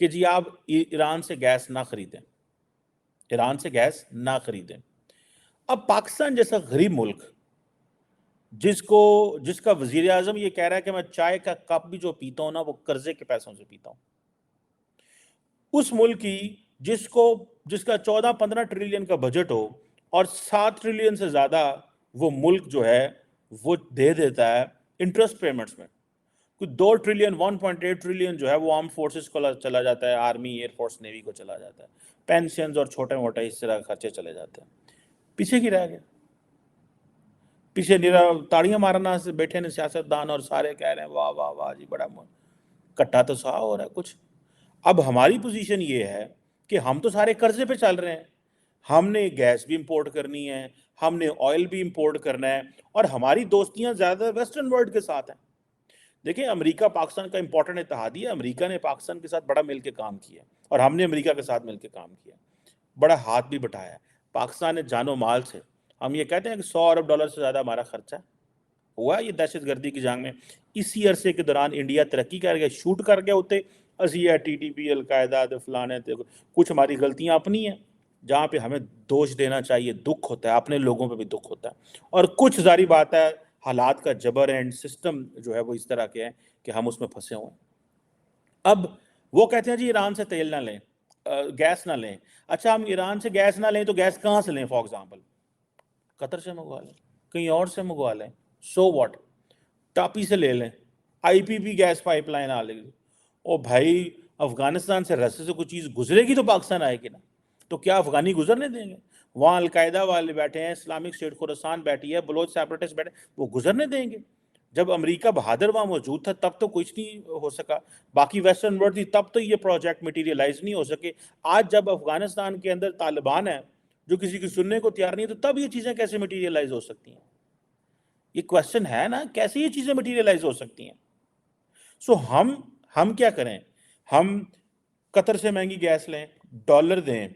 کہ جی آپ ایران سے گیس نہ خریدیں، ایران سے گیس نہ خریدیں۔ اب پاکستان جیسا غریب ملک جس کا وزیر اعظم یہ کہہ رہا ہے کہ میں چائے کا کپ بھی جو پیتا ہوں نا وہ قرضے کے پیسوں سے پیتا ہوں، اس ملک کی جس کا 14-15 ٹریلین کا بجٹ ہو اور 7 ٹریلین سے زیادہ وہ ملک جو ہے وہ دے دیتا ہے انٹرسٹ پیمنٹس میں، کوئی 2 ٹریلین 1.8 ٹریلین جو ہے وہ آرم فورسز کو چلا جاتا ہے، آرمی، ایئر فورس، نیوی کو چلا جاتا ہے، پینشنز اور چھوٹے موٹے اس طرح خرچے چلے جاتے ہیں۔ پیچھے کی رہ گیا، پیچھے نیرا تاڑیاں مارنا سے بیٹھے نے سیاستدان اور سارے کہہ رہے ہیں واہ واہ واہ جی بڑا کٹا تو سا ہو رہا ہے کچھ۔ اب ہماری پوزیشن یہ ہے کہ ہم تو سارے قرضے پہ چل رہے ہیں، ہم نے گیس بھی امپورٹ کرنی ہے، ہم نے آئل بھی امپورٹ کرنا ہے، اور ہماری دوستیاں زیادہ ویسٹرن ورلڈ کے ساتھ ہیں۔ دیکھیں امریکہ پاکستان کا امپورٹنٹ اتحادی ہے، امریکہ نے پاکستان کے ساتھ بڑا مل کے کام کیا اور ہم نے امریکہ کے ساتھ مل کے کام کیا، بڑا ہاتھ بھی بٹھایا ہے۔ پاکستان نے جان و مال سے، ہم یہ کہتے ہیں کہ 100 ارب ڈالر سے زیادہ ہمارا خرچہ ہوا یہ دہشت گردی کی جنگ میں۔ اسی عرصے کے دوران انڈیا ترقی کر گیا، شوٹ کر گیا ہوتے اسی ہے ٹی ٹی پی، القاعدہ، فلانے، کچھ ہماری غلطیاں اپنی ہیں جہاں پہ ہمیں دوش دینا چاہیے، دکھ ہوتا ہے، اپنے لوگوں پہ بھی دکھ ہوتا ہے، اور کچھ ظاہری بات ہے حالات کا جبر اینڈ سسٹم جو ہے وہ اس طرح کے ہیں کہ ہم اس میں پھنسے ہوئے ہیں۔ اب وہ کہتے ہیں جی ایران سے تیل نہ لیں، گیس نہ لیں۔ اچھا ہم ایران سے گیس نہ لیں تو گیس کہاں سے لیں؟ فار ایگزامپل قطر سے منگوا لیں، کہیں اور سے منگوا لیں، سو واٹ، ٹاپی سے لے لیں، آئی پی پی گیس پائپ لائن آ لگی۔ او بھائی افغانستان سے رستے سے کوئی چیز گزرے گی تو پاکستان آئے گی نا، تو کیا افغانی گزرنے دیں گے؟ وہاں القاعدہ والے بیٹھے ہیں، اسلامک اسٹیٹ خوراسان بیٹھی ہے، بلوچ سیپریٹسٹ بیٹھے، وہ گزرنے دیں گے؟ جب امریکہ بہادر وہاں موجود تھا تب تو کچھ نہیں ہو سکا، باقی ویسٹرن ورلڈ تھی تب تو یہ پروجیکٹ مٹیریلائز نہیں ہو سکے۔ آج جب افغانستان کے اندر طالبان ہے جو کسی کی سننے کو تیار نہیں ہے، تو تب یہ چیزیں کیسے مٹیریلائز ہو سکتی ہیں؟ یہ کویسچن ہے نا، کیسے یہ چیزیں مٹیریلائز ہو سکتی ہیں؟ سو ہم کیا کریں؟ ہم قطر سے مہنگی گیس لیں، ڈالر دیں،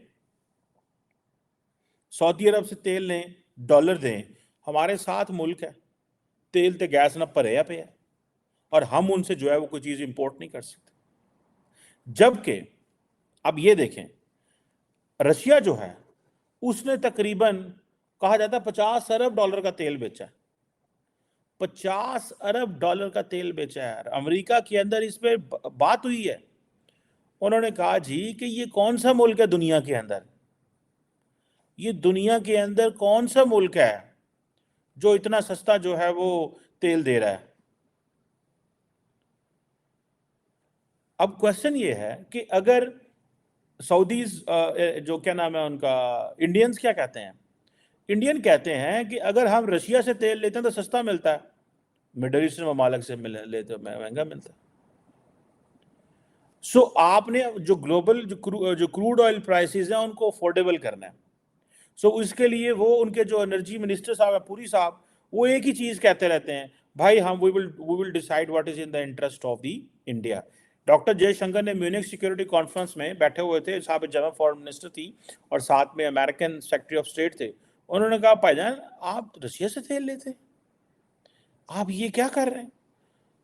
سعودی عرب سے تیل لیں، ڈالر دیں، ہمارے ساتھ ملک ہے، تیل تے گیس نہ پریا پہ ہے، اور ہم ان سے جو ہے وہ کوئی چیز امپورٹ نہیں کر سکتے۔ جبکہ اب یہ دیکھیں رشیا جو ہے اس نے تقریباً کہا جاتا ہے 50 ارب ڈالر کا تیل بیچا ہے، 50 ارب ڈالر کا تیل بیچا ہے۔ امریکہ کے اندر اس پہ بات ہوئی ہے، انہوں نے کہا جی کہ یہ کون سا ملک ہے دنیا کے اندر، یہ دنیا کے اندر کون سا ملک ہے جو اتنا سستا جو ہے وہ تیل دے رہا ہے؟ اب کویسچن یہ ہے کہ اگر سعودیز جو کیا نام ہے ان کا، انڈینز کیا کہتے ہیں؟ انڈین کہتے ہیں کہ اگر ہم رشیا سے تیل لیتے ہیں تو سستا ملتا ہے، مڈل ایسٹرن ممالک سے لیتے ہیں مہنگا ملتا ہے۔ سو آپ نے جو گلوبل جو کروڈ آئل پرائسز ہیں ان کو افورڈیبل کرنا ہے۔ سو اس کے لیے وہ ان کے جو انرجی منسٹر صاحب ہیں، پوری صاحب، وہ ایک ہی چیز کہتے رہتے ہیں، بھائی ہم we will decide what is in the interest of the India. Doctor Jaishankar نے میونک سیکورٹی کانفرنس میں بیٹھے ہوئے تھے، صاحب جنرل فارن منسٹر تھی اور ساتھ میں امریکن سیکرٹری آف اسٹیٹ تھے، انہوں نے کہا بھائی جان آپ رشیا سے تیل لیتے ہیں، آپ یہ کیا کر رہے ہیں؟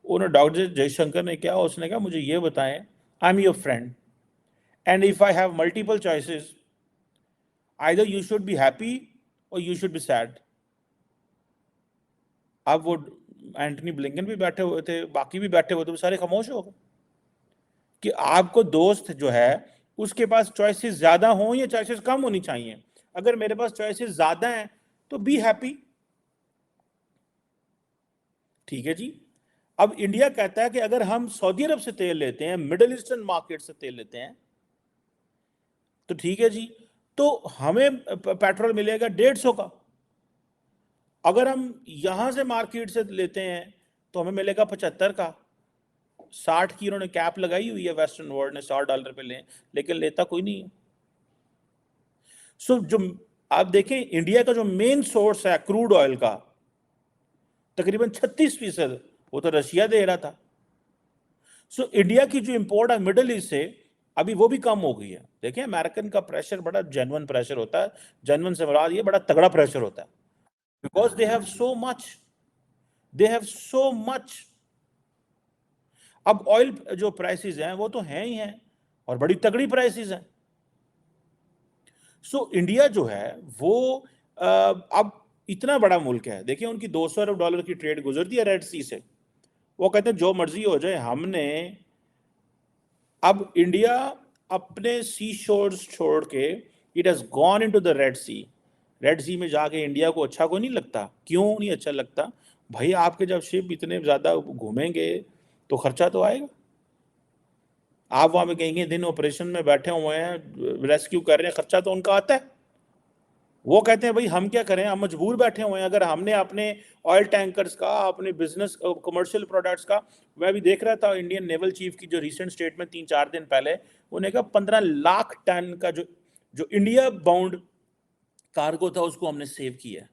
انہوں نے ڈاکٹر جے شنکر نے کیا، اس نے کہا مجھے یہ بتائیں، I am your friend and if I have multiple choices either you should be happy or you should be sad۔ اب وہ اینٹنی بلنکن بھی بیٹھے ہوئے تھے، باقی بھی بیٹھے ہوئے تھے، وہ سارے خاموش ہو گئے کہ آپ کو دوست جو ہے اس کے پاس چوائسز زیادہ ہوں یا چوائسز کم ہونی چاہیے؟ اگر میرے پاس چوائسز زیادہ ہیں تو بی ہیپی، ٹھیک ہے جی۔ اب انڈیا کہتا ہے کہ اگر ہم سعودی عرب سے تیل لیتے ہیں، مڈل ایسٹرن مارکیٹ سے تیل لیتے ہیں تو ٹھیک ہے جی، تو ہمیں پیٹرول ملے گا 150 کا، اگر ہم یہاں سے مارکیٹ سے لیتے ہیں تو ہمیں ملے گا 75 کا۔ 60 کی انہوں نے کیپ لگائی ہوئی ہے ویسٹرن ورلڈ نے، 100 ڈالر پہ لیں، لیکن لیتا کوئی نہیں ہے۔ سو جو آپ دیکھیں انڈیا کا جو مین سورس ہے کروڈ آئل کا تقریباً 36% وہ تو رشیا دے رہا تھا۔ سو انڈیا کی جو امپورٹ ہے مڈل ایسٹ سے ابھی وہ بھی کم ہو گئی ہے۔ دیکھیں امریکن کا پریشر بڑا جینون پریشر ہوتا ہے، جینون سے مراد یہ بڑا تگڑا پریشر ہوتا ہے، because they have so much, they have so much۔ اب آئل جو پرائسز ہیں وہ تو ہیں ہی ہیں، اور بڑی تگڑی پرائسز ہیں. سو انڈیا جو ہے وہ اب اتنا بڑا ملک ہے, دیکھیں ان کی $200 ارب کی ٹریڈ گزرتی ہے ریڈ سی سے. وہ کہتے ہیں جو مرضی ہو جائے, ہم نے اب انڈیا اپنے سی شورز چھوڑ کے it has gone into the Red Sea. Red Sea میں جا کے انڈیا کو اچھا کوئی نہیں لگتا. کیوں نہیں اچھا لگتا بھائی؟ آپ کے جب شپ اتنے زیادہ گھومیں گے تو خرچہ تو آئے گا. آپ وہاں پہ کہیں گے دن آپریشن میں بیٹھے ہوئے ہیں, ریسکیو کر رہے ہیں, خرچہ تو ان کا آتا ہے. وہ کہتے ہیں بھائی ہم کیا کریں, ہم مجبور بیٹھے ہوئے ہیں. اگر ہم نے اپنے آئل ٹینکرز کا, اپنے بزنس کمرشل پروڈکٹس کا, میں بھی دیکھ رہا تھا انڈین نیول چیف کی جو ریسنٹ اسٹیٹمنٹ 3-4 دن پہلے, انہوں نے کہا 15 لاکھ ٹن کا جو انڈیا باؤنڈ کارگو تھا اس کو ہم نے سیو کیا ہے.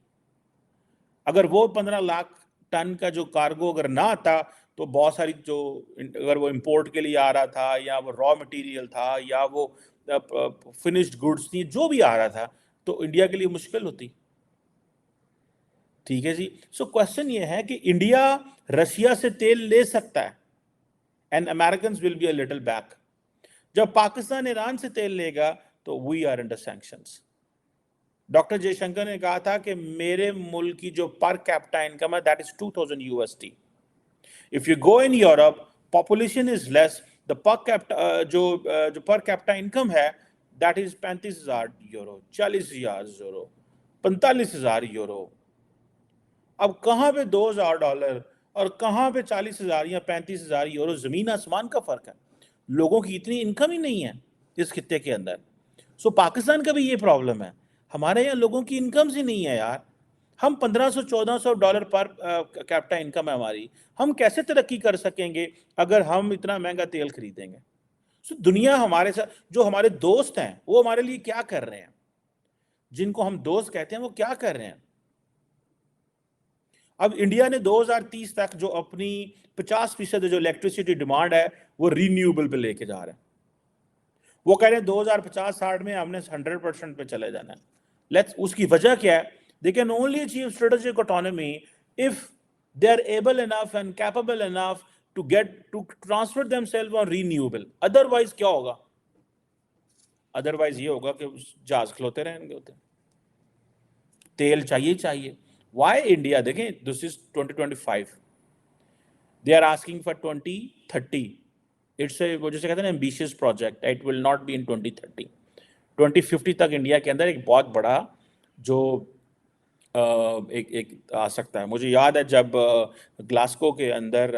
اگر وہ 15 لاکھ ٹن کا جو کارگو اگر نہ آتا تو بہت ساری جو اگر وہ امپورٹ کے لیے آ رہا تھا یا وہ را مٹیریل تھا یا وہ فنشڈ گڈس تھی, جو بھی آ رہا تھا, تو انڈیا کے لیے مشکل ہوتی. ٹھیک ہے جی. سو کوشچن یہ ہے کہ انڈیا رشیا سے تیل لے سکتا ہے and Americans will be a little back. جب پاکستان ایران سے تیل لے گا تو we are under sanctions. Doctor Jaishankar نے کہا تھا کہ میرے ملک کی جو پر کیپٹا انکم ہے that is $2,000. If you go in Europe, population is less, the جو پر کیپٹا انکم ہے that is €35,000, €40,000, €45,000. اب کہاں پہ $2,000 اور کہاں پہ €40,000 یا €35,000؟ زمین آسمان کا فرق ہے. لوگوں کی اتنی انکم ہی نہیں ہے اس خطے کے اندر. سو پاکستان کا بھی یہ پرابلم ہے, ہمارے یہاں لوگوں کی انکمز ہی نہیں ہے یار. ہم $1,500-1400 پر کیپٹا انکم ہے ہماری. ہم کیسے ترقی کر سکیں گے اگر ہم اتنا مہنگا تیل خریدیں گے؟ سو دنیا ہمارے ساتھ, جو ہمارے دوست ہیں وہ ہمارے لیے کیا کر رہے ہیں, جن کو ہم دوست کہتے ہیں وہ کیا کر رہے ہیں؟ اب انڈیا نے 2030 تک جو اپنی 50% جو الیکٹریسٹی ڈیمانڈ ہے وہ رینیوبل پہ لے کے جا رہے ہیں. وہ کہہ رہے ہیں 2050-60 میں ہم نے 100% پہ چلے جانا ہے. اس کی وجہ کیا ہے؟ They can only achieve strategic autonomy if they are able enough and capable enough to transfer themselves on renewable. Otherwise کیا ہوگا؟ Otherwise یہ ہوگا کہ جہاز کھلوتے رہیں گے ہوتے. تیل چاہیے. Why India؟ دیکھیں this is 2025. They are asking for 2030. It's وہ جسے کہتے ہیں ambitious project. It will not be in 2030. 2050 تک انڈیا کے اندر ایک بہت بڑا جو ایک آ سکتا ہے. مجھے یاد ہے جب گلاسکو کے اندر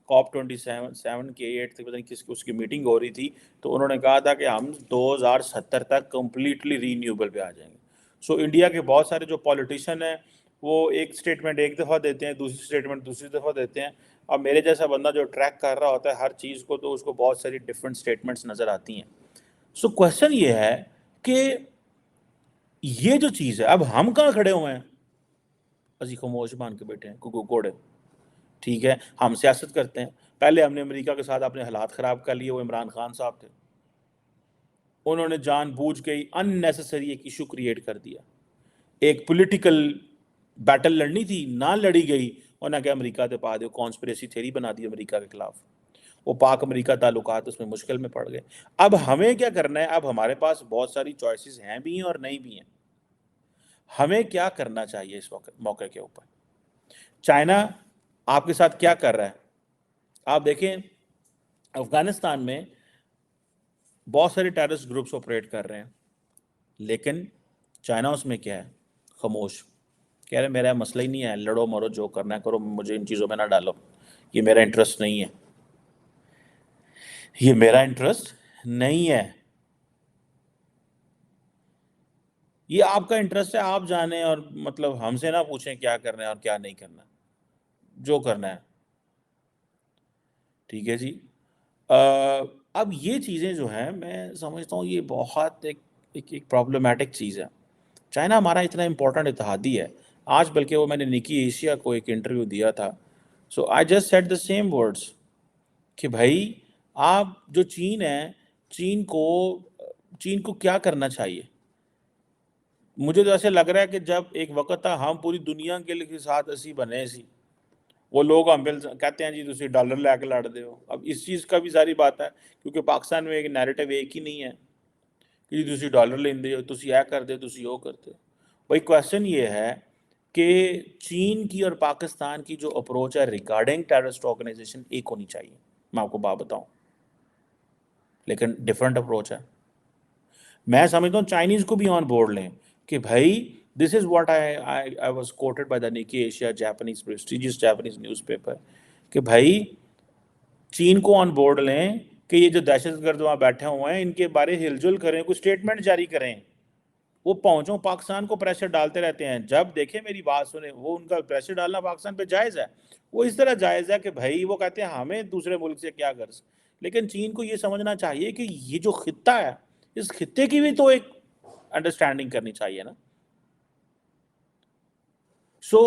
COP27 کے 8 تک پتہ نہیں کس اس کی میٹنگ ہو رہی تھی, تو انہوں نے کہا تھا کہ ہم 2070 تک کمپلیٹلی رینیوبل پہ آ جائیں گے. سو انڈیا کے بہت سارے جو پولیٹیشین ہیں وہ ایک سٹیٹمنٹ ایک دفعہ دیتے ہیں, دوسری سٹیٹمنٹ دوسری دفعہ دیتے ہیں. اب میرے جیسا بندہ جو ٹریک کر رہا ہوتا ہے ہر چیز کو, تو اس کو بہت ساری ڈفرینٹ سٹیٹمنٹس نظر آتی ہیں. سو کوشچن یہ ہے کہ یہ جو چیز ہے, اب ہم کہاں کھڑے ہوئے ہیں؟ اسی خاموش بان کے بیٹھے ہیں کوڑے. ٹھیک ہے, ہم سیاست کرتے ہیں. پہلے ہم نے امریکہ کے ساتھ اپنے حالات خراب کر لیے, وہ عمران خان صاحب تھے, انہوں نے جان بوجھ کے اننیسیسری ایک ایشو کریٹ کر دیا. ایک پولیٹیکل بیٹل لڑنی تھی, نہ لڑی گئی, اور نہ کہ امریکہ دے پا دے کانسپریسی تھیوری بنا دی امریکہ کے خلاف. وہ پاک امریکہ تعلقات اس میں مشکل میں پڑ گئے. اب ہمیں کیا کرنا ہے؟ اب ہمارے پاس بہت ساری چوائسیز ہیں بھی ہیں اور نہیں بھی ہیں. ہمیں کیا کرنا چاہیے اس وقت موقع کے اوپر؟ چائنا آپ کے ساتھ کیا کر رہا ہے؟ آپ دیکھیں افغانستان میں بہت سارے ٹیررسٹ گروپس آپریٹ کر رہے ہیں, لیکن چائنا اس میں کیا ہے؟ خاموش. کہہ رہے میرا مسئلہ ہی نہیں ہے, لڑو مرو جو کرنا ہے کرو, مجھے ان چیزوں میں نہ ڈالو, یہ میرا انٹرسٹ نہیں ہے, یہ میرا انٹرسٹ نہیں ہے. یہ آپ کا انٹرسٹ ہے, آپ جانیں, اور مطلب ہم سے نہ پوچھیں کیا کرنا ہے اور کیا نہیں کرنا, جو کرنا ہے. ٹھیک ہے جی. اب یہ چیزیں جو ہیں میں سمجھتا ہوں یہ بہت ایک پرابلمٹک چیز ہے. چائنا ہمارا اتنا امپورٹنٹ اتحادی ہے. آج بلکہ وہ میں نے نکی ایشیا کو ایک انٹرویو دیا تھا, so I just said the same words کہ بھائی آپ جو چین ہے, چین کو کیا کرنا چاہیے؟ مجھے تو ایسے لگ رہا ہے کہ جب ایک وقت تھا ہم پوری دنیا کے ساتھ اسی بنے سی, وہ لوگ ہم کہتے ہیں جی تسی ڈالر لے کے لڑ دے ہو. اب اس چیز کا بھی ساری بات ہے کیونکہ پاکستان میں ایک نیریٹو ایک ہی نہیں ہے کہ جی تسی ڈالر لیندے ہو, تسی یہ کرتے ہو, تسی وہ کرتے ہو. بھائی کویسچن یہ ہے کہ چین کی اور پاکستان کی جو اپروچ ہے ریگارڈنگ ٹیررسٹ آرگنائزیشن ایک ہونی چاہیے. میں آپ کو بات بتاؤں, لیکن ڈیفرنٹ اپروچ ہے. میں سمجھتا ہوں چائنیز کو بھی آن بورڈ لیں کہ بھائی this is what I was quoted by the Nikkei Asia Japanese prestigious Japanese newspaper کہ بھائی چین کو آن بورڈ لیں کہ یہ جو دہشت گرد وہاں بیٹھے ہوئے ہیں ان کے بارے ہل جل کریں, کوئی اسٹیٹمنٹ جاری کریں. وہ پہنچوں پاکستان کو پریشر ڈالتے رہتے ہیں, جب دیکھیں میری بات سنیں, وہ ان کا پریشر ڈالنا پاکستان پہ جائز ہے. وہ اس طرح جائز ہے کہ بھائی وہ کہتے ہیں ہمیں دوسرے ملک سے کیا غرض, لیکن چین کو یہ سمجھنا چاہیے کہ یہ جو خطہ ہے اس خطے کی بھی تو ایک انڈرسٹینڈنگ کرنی چاہیے نا. سو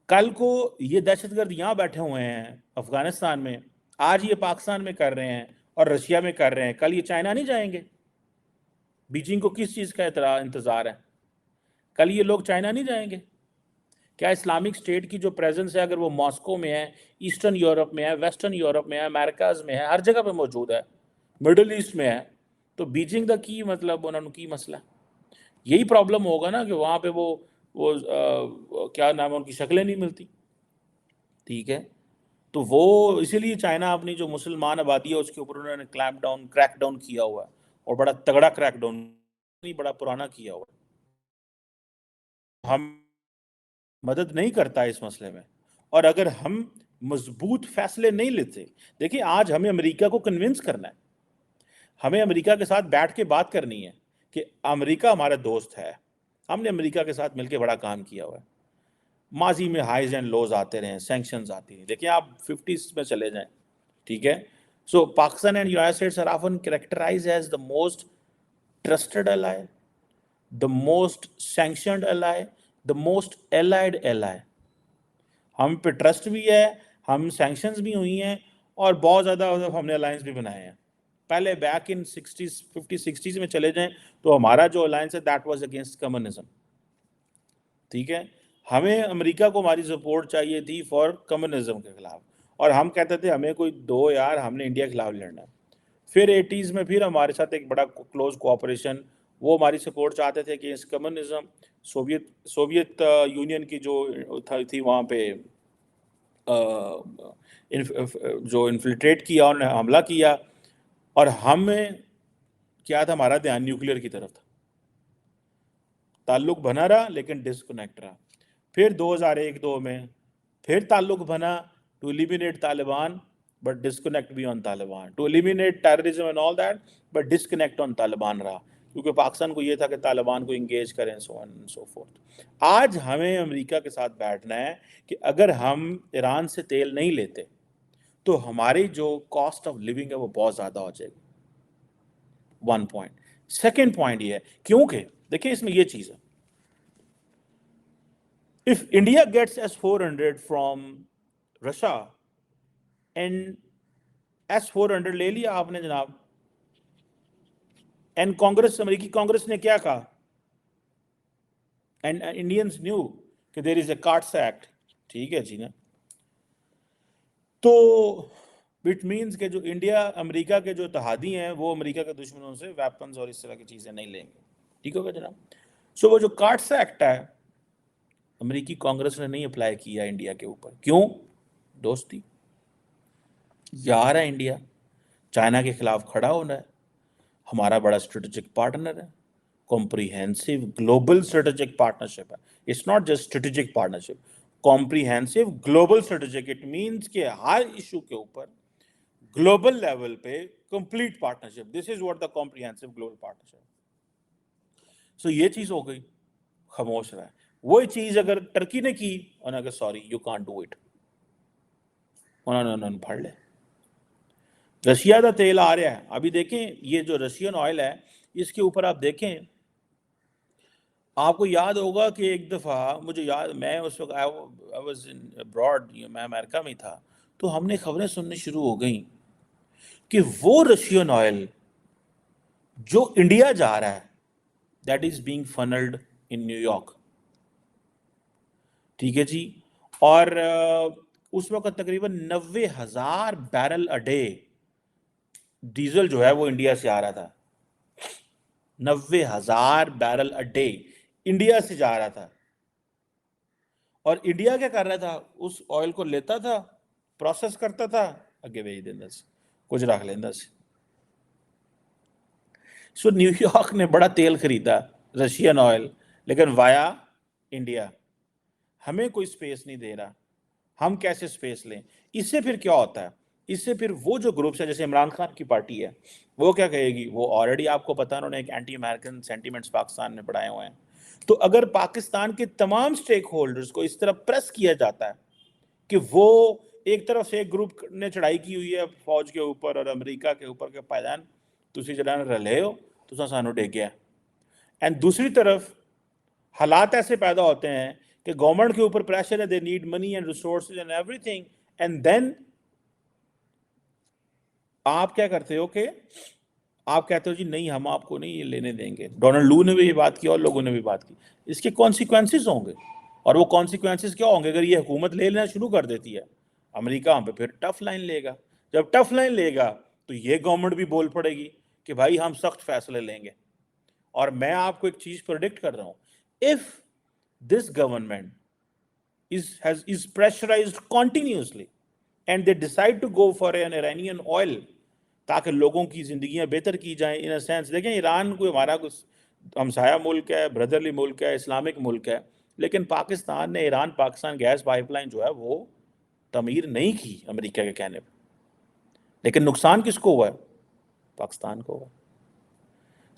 کل کو یہ دہشت گرد یہاں بیٹھے ہوئے ہیں افغانستان میں, آج یہ پاکستان میں کر رہے ہیں اور رشیا میں کر رہے ہیں, کل یہ چائنا نہیں جائیں گے؟ بیجنگ کو کس چیز کا انتظار ہے؟ کل یہ لوگ چائنا نہیں جائیں گے؟ کیا اسلامک اسٹیٹ کی جو پریزنس ہے اگر وہ ماسکو میں ہے, ایسٹرن یورپ میں ہے, ویسٹرن یورپ میں ہے, امریکاز میں ہے, ہر جگہ پہ موجود ہے, مڈل ایسٹ میں ہے, تو بیجنگ دا کی مطلب انہوں نے کی مسئلہ؟ یہی پرابلم ہوگا نا کہ وہاں پہ وہ کیا نام ہے ان کی شکلیں نہیں ملتی. ٹھیک ہے, تو وہ اسی لیے چائنا اپنی جو مسلمان آبادی ہے اس کے اوپر انہوں نے کریک ڈاؤن کیا ہوا ہے, اور بڑا تگڑا کریک ڈاؤن نہیں, بڑا پرانا کیا ہوا ہے. ہم مدد نہیں کرتا اس مسئلے میں, اور اگر ہم مضبوط فیصلے نہیں لیتے, دیکھیں آج ہمیں امریکہ کو کنونس کرنا ہے, ہمیں امریکہ کے ساتھ بیٹھ کے بات کرنی ہے کہ امریکہ ہمارا دوست ہے, ہم نے امریکہ کے ساتھ مل کے بڑا کام کیا ہوا ہے. ماضی میں ہائیز اینڈ لوز آتے رہے ہیں, سینکشنز آتی ہیں, دیکھیں آپ 50s میں چلے جائیں. ٹھیک ہے, so Pakistan and United States are often characterized as the most trusted ally, the most sanctioned ally, the most allied ally. ہم پہ ٹرسٹ بھی ہے, ہم سینکشنز بھی ہوئی ہیں, اور بہت زیادہ ہم نے الائنس بھی بنائے ہیں. پہلے back in 60s 50s 60s میں چلے جائیں تو ہمارا جو الائنس ہے دیٹ واز اگینسٹ کمیونزم. ٹھیک ہے, ہمیں امریکہ کو ہماری سپورٹ چاہیے تھی فار کمیونزم کے خلاف, اور ہم کہتے تھے ہمیں کوئی دو یار, ہم نے انڈیا کے خلاف لڑنا ہے. پھر 80s میں پھر ہمارے ساتھ ایک بڑا کلوز کوآپریشن, وہ ہماری سپورٹ چاہتے تھے کہ اس کمیونزم, سوویت یونین کی جو تھی وہاں پہ جو انفلٹریٹ کیا, انہوں نے حملہ کیا, اور ہمیں کیا تھا, ہمارا دھیان نیوکلیر کی طرف تھا. تعلق بنا رہا لیکن ڈسکنیکٹ رہا. پھر 2001-2 میں پھر تعلق بنا to eliminate Taliban but disconnect بھی on Taliban, to eliminate terrorism and all that but disconnect on Taliban رہا, کیونکہ پاکستان کو یہ تھا کہ طالبان کو انگیج کریں, سو آن اینڈ سو فورتھ. آج ہمیں امریکہ کے ساتھ بیٹھنا ہے کہ اگر ہم ایران سے تیل نہیں لیتے تو ہماری جو کاسٹ آف لیونگ ہے وہ بہت زیادہ ہو جائے گی. 1 پوائنٹ. سیکنڈ پوائنٹ یہ ہے, کیونکہ دیکھیں اس میں یہ چیز ہے, if India gets S-400 from Russia and S-400 لے لیا آپ نے جناب, and کانگریس, امریکی کانگریس نے کیا کہا, and Indians knew کہ there is a CARTS Act. ٹھیک ہے جی نا, تو اٹ مینس کہ جو انڈیا امریکہ کے جو اتحادی ہیں وہ امریکہ کے دشمنوں سے ویپنز اور اس طرح کی چیزیں نہیں لیں گے. ٹھیک ہوگا جناب. سو وہ جو کارٹس ایکٹ ہے امریکی کانگریس نے نہیں اپلائی کیا انڈیا کے اوپر. کیوں؟ دوستی, یار ہے انڈیا, چائنا کے خلاف کھڑا ہونا ہے, ہمارا بڑا اسٹریٹجک پارٹنر ہے, کمپریہنسو گلوبل اسٹریٹجک پارٹنرشپ ہے. It's not just strategic partnership, comprehensive global strategic. It means کہ ہر ایشو کے اوپر گلوبل لیول پہ complete partnership. This is what the comprehensive global partnership. So یہ چیز ہو گئی, خاموش رہا ہے. وہی چیز اگر ٹرکی نے کی, انہوں نے کہا sorry you can't do it, انہوں نے پڑھ لے. رشیا کا تیل آ رہا ہے, ابھی دیکھیں یہ جو رشین آئل ہے اس کے اوپر آپ دیکھیں, آپ کو یاد ہوگا کہ ایک دفعہ مجھے یاد, میں اس وقت I was abroad, میں امریکہ میں تھا, تو ہم نے خبریں سننے شروع ہو گئیں کہ وہ رشین آئل جو انڈیا جا رہا ہے that is being funneled in new York. ٹھیک ہے جی, اور اس وقت تقریباً 90,000 بیرل اے ڈے ڈیزل جو ہے وہ انڈیا سے آ رہا تھا. 90,000 بیرل اے ڈے انڈیا سے جا رہا تھا. اور انڈیا کیا کر رہا تھا؟ اس آئل کو لیتا تھا, پروسیس کرتا تھا, اگے بھیج دینا سی, کچھ رکھ لینا سی. سو نیو یارک نے بڑا تیل خریدا, رشین آئل, لیکن وایا انڈیا. ہمیں کوئی سپیس نہیں دے رہا, ہم کیسے سپیس لیں؟ اس سے پھر کیا ہوتا ہے؟ اس سے پھر وہ جو گروپس ہے, جیسے عمران خان کی پارٹی ہے, وہ کیا کہے گی؟ وہ آلریڈی آپ کو پتا, انہوں نے ایک اینٹی امریکن سینٹیمنٹس پاکستان میں بڑھائے ہوئے ہیں. تو اگر پاکستان کے تمام سٹیک ہولڈرز کو اس طرح پریس کیا جاتا ہے کہ وہ ایک طرف سے ایک گروپ نے چڑھائی کی ہوئی ہے فوج کے اوپر اور امریکہ کے اوپر کے پائدان تسی جڑا رلے ہو تو سانو ڈیگیا, اینڈ دوسری طرف حالات ایسے پیدا ہوتے ہیں کہ گورنمنٹ کے اوپر پریشر ہے, they need money and resources and everything, and then آپ کیا کرتے ہو کہ آپ کہتے ہو جی نہیں ہم آپ کو نہیں یہ لینے دیں گے. ڈونلڈ لو نے بھی یہ بات کی اور لوگوں نے بھی بات کی. اس کے کانسیکوینسز ہوں گے, اور وہ کانسیکوینسز کیا ہوں گے؟ اگر یہ حکومت لے لینا شروع کر دیتی ہے, امریکہ ہم پہ پھر ٹف لائن لے گا. جب ٹف لائن لے گا تو یہ گورنمنٹ بھی بول پڑے گی کہ بھائی ہم سخت فیصلے لیں گے. اور میں آپ کو ایک چیز پریڈکٹ کر رہا ہوں, if this government is pressurized continuously and they decide to go for an Iranian oil تاکہ لوگوں کی زندگیاں بہتر کی جائیں, ان سینس دیکھیں ایران کوئی ہمارا کچھ ہمسایہ ملک ہے, بردرلی ملک ہے, اسلامک ملک ہے, لیکن پاکستان نے Iran Pakistan gas pipeline جو ہے وہ تعمیر نہیں کی امریکہ کے کہنے پہ, لیکن نقصان کس کو ہوا ہے؟ پاکستان کو ہوا.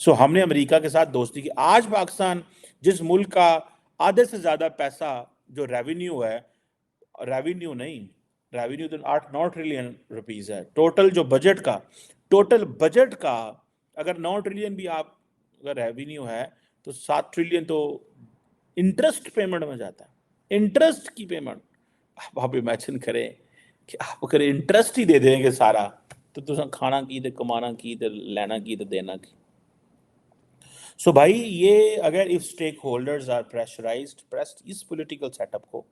سو ہم نے امریکہ کے ساتھ دوستی کی. آج پاکستان جس ملک کا آدھے سے زیادہ پیسہ جو ریونیو ہے, ریونیو نہیں, ریونیو تو 8-9 ٹریلین روپیز ہے ٹوٹل جو بجٹ کا, ٹوٹل بجٹ کا اگر 9 ٹریلین بھی آپ اگر ریونیو ہے تو 7 ٹریلین تو انٹرسٹ پیمنٹ میں جاتا ہے. انٹرسٹ کی پیمنٹ آپ امیجن کریں کہ آپ اگر انٹرسٹ ہی دے دیں گے سارا تو تساں کھانا کی تے کمانا کی تے لینا کی تے دینا کی. سو بھائی یہ اگر if stakeholders are pressed اس پولیٹیکل سیٹ اپ کو,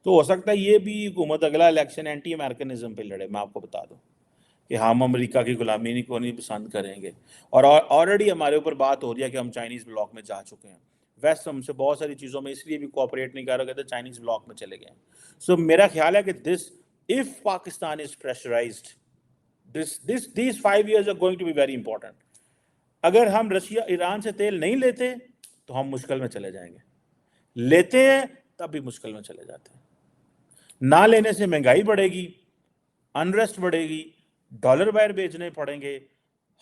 تو ہو سکتا ہے یہ بھی حکومت اگلا الیکشن اینٹی امریکنزم پہ لڑے. میں آپ کو بتا دوں کہ ہم امریکہ کی غلامی کو نہیں پسند کریں گے, اور آلریڈی ہمارے اوپر بات ہو رہی ہے کہ ہم چائنیز بلاک میں جا چکے ہیں. ویسٹ ہم سے بہت ساری چیزوں میں اس لیے بھی کوآپریٹ نہیں کر رہے تھے, چائنیز بلاک میں چلے گئے. سو میرا خیال ہے کہ if Pakistan is pressurized, these 5 years are going to be very important. اگر ہم ایران سے تیل نہیں لیتے تو ہم مشکل میں چلے جائیں گے, لیتے ہیں تب بھی مشکل میں چلے جاتے ہیں. نہ لینے سے مہنگائی بڑھے گی, انریسٹ بڑھے گی, ڈالر باہر بیچنے پڑیں گے,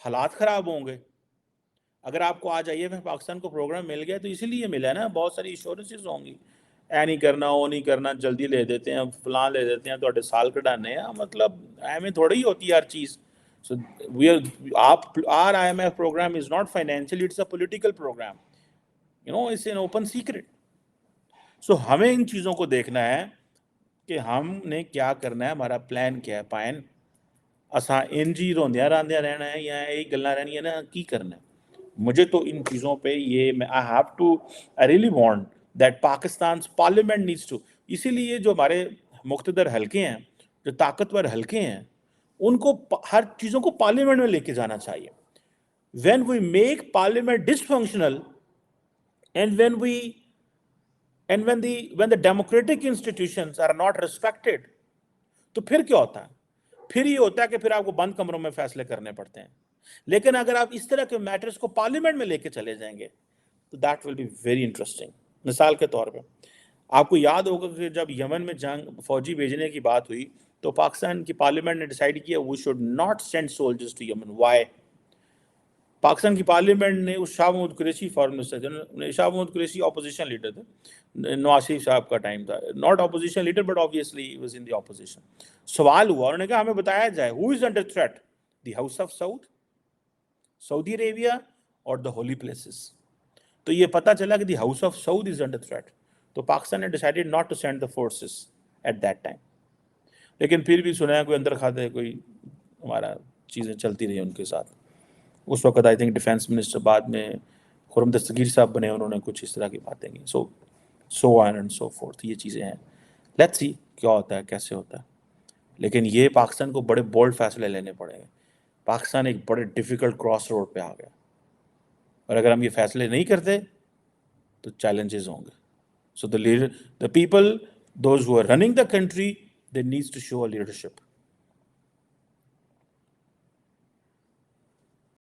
حالات خراب ہوں گے. اگر آپ کو آج آئی ایم ایف پاکستان کو پروگرام مل گیا تو اسی لیے ملا ہے نا, بہت ساری ایشورنسز ہوں گی, اے نہیں کرنا وہ نہیں کرنا, جلدی لے دیتے ہیں, فلاں لے دیتے ہیں, تو سال کٹانے ہیں, مطلب اہمیں تھوڑی ہی ہوتی ہے ہر چیز. So our IMF program is not financial, it's a political program. It's an open secret. So ہمیں ان چیزوں کو دیکھنا ہے کہ ہم نے کیا کرنا ہے, ہمارا پلان کیا ہے. پائن اساں انجی روندیاں راندیاں رہنا ہے یا یہی گلاں رہنی ہے نا, کی کرنا ہے؟ مجھے تو ان چیزوں پہ یہ I really want that Pakistan's parliament needs to, اسی لیے جو ہمارے مقتدر حلقے ہیں, جو طاقتور حلقے ہیں, ان کو ہر چیزوں کو پارلیمنٹ میں لے کے جانا چاہیے. When we make parliament dysfunctional and when the democratic institutions are not respected, تو پھر کیا ہوتا ہے؟ پھر یہ ہوتا ہے کہ پھر آپ کو بند کمروں میں فیصلے کرنے پڑتے ہیں. لیکن اگر آپ اس طرح کے میٹرز کو پارلیمنٹ میں لے کے چلے جائیں گے تو that will be very interesting. مثال کے طور پہ آپ کو یاد ہوگا کہ جب یمن میں جنگ فوجی بھیجنے کی بات ہوئی تو پاکستان کی پارلیمنٹ نے ڈیسائیڈ کیا we should not send soldiers to Yemen. Why? Pakistan کی پارلیمنٹ نے اس Shah Mahmood Qureshi foreign minister, Shah Mahmood Qureshi opposition leader تھے, نواز شریف صاحب کا ٹائم تھا, not opposition leader but obviously he was in the opposition. سوال ہوا, انہوں نے کہا ہمیں بتایا جائے who is under threat, the House of Saud, سعودی عربیہ اور the holy places. تو یہ پتہ چلا کہ the House of Saud is under threat. تو پاکستان نے decided not to send the forces at that time. لیکن پھر بھی سنا ہے کوئی اندر کھاتے کوئی ہمارا چیزیں چلتی رہی ان کے ساتھ. اس وقت آئی تھنک ڈیفینس منسٹر بعد میں خرم دستگیر صاحب بنے, انہوں نے کچھ اس طرح کی باتیں کی. سو آن اینڈ سو فورتھ, یہ چیزیں ہیں. لیٹس سی کیا ہوتا ہے, کیسے ہوتا ہے. لیکن یہ پاکستان کو بڑے بولڈ فیصلے لینے پڑیں گے. پاکستان ایک بڑے ڈیفیکلٹ کراس روڈ پہ آ گیا, اور اگر ہم یہ فیصلے نہیں کرتے تو چیلنجز ہوں گے. So the people, those who are running the country, they needs to show a leadership.